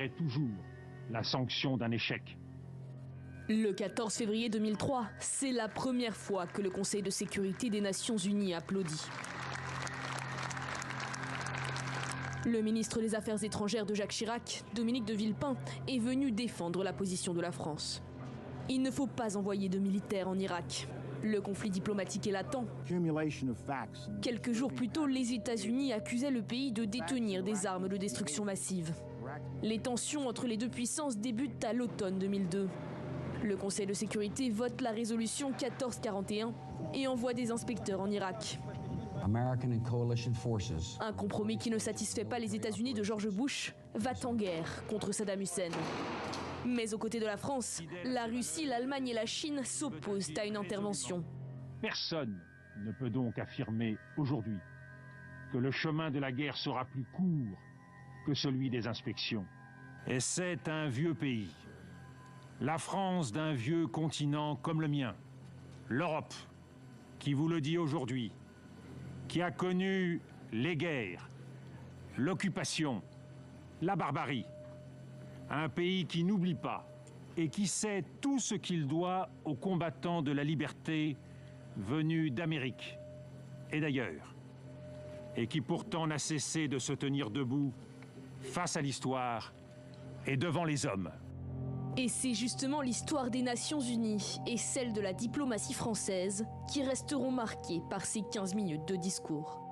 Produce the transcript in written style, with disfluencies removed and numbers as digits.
est toujours la sanction d'un échec. Le 14 février 2003, c'est la première fois que le Conseil de sécurité des Nations Unies applaudit. Le ministre des Affaires étrangères de Jacques Chirac, Dominique de Villepin, est venu défendre la position de la France. Il ne faut pas envoyer de militaires en Irak. Le conflit diplomatique est latent. Quelques jours plus tôt, les États-Unis accusaient le pays de détenir des armes de destruction massive. Les tensions entre les deux puissances débutent à l'automne 2002. Le Conseil de sécurité vote la résolution 1441 et envoie des inspecteurs en Irak. Un compromis qui ne satisfait pas les États-Unis de George Bush va en guerre contre Saddam Hussein. Mais aux côtés de la France, la Russie, l'Allemagne et la Chine s'opposent à une intervention. Personne ne peut donc affirmer aujourd'hui que le chemin de la guerre sera plus court que celui des inspections. Et c'est un vieux pays, la France d'un vieux continent comme le mien, l'Europe, qui vous le dit aujourd'hui, qui a connu les guerres, l'occupation, la barbarie. Un pays qui n'oublie pas et qui sait tout ce qu'il doit aux combattants de la liberté venus d'Amérique et d'ailleurs, et qui pourtant n'a cessé de se tenir debout face à l'histoire et devant les hommes. Et c'est justement l'histoire des Nations Unies et celle de la diplomatie française qui resteront marquées par ces 15 minutes de discours.